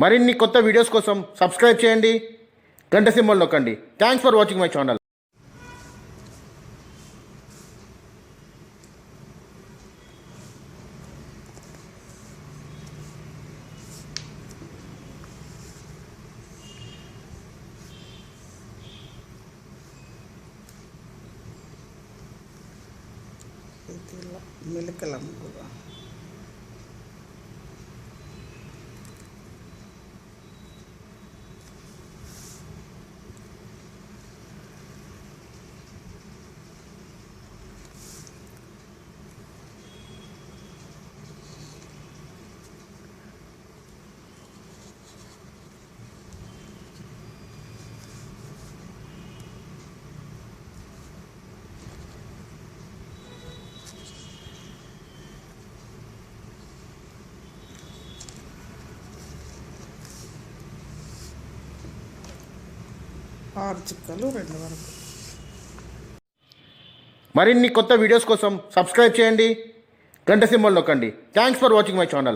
మరిన్ని కొత్త వీడియోస్ కోసం సబ్స్క్రైబ్ చేయండి, గంట సింబల్ నొక్కండి. Thanks for watching my channel. మిలకలం ఆరు చుక్కలు 2 వరకు. మరిన్ని కొత్త వీడియోస్ కోసం సబ్స్క్రైబ్ చేయండి, గంట సింబల్ నొక్కండి. Thanks for watching my channel.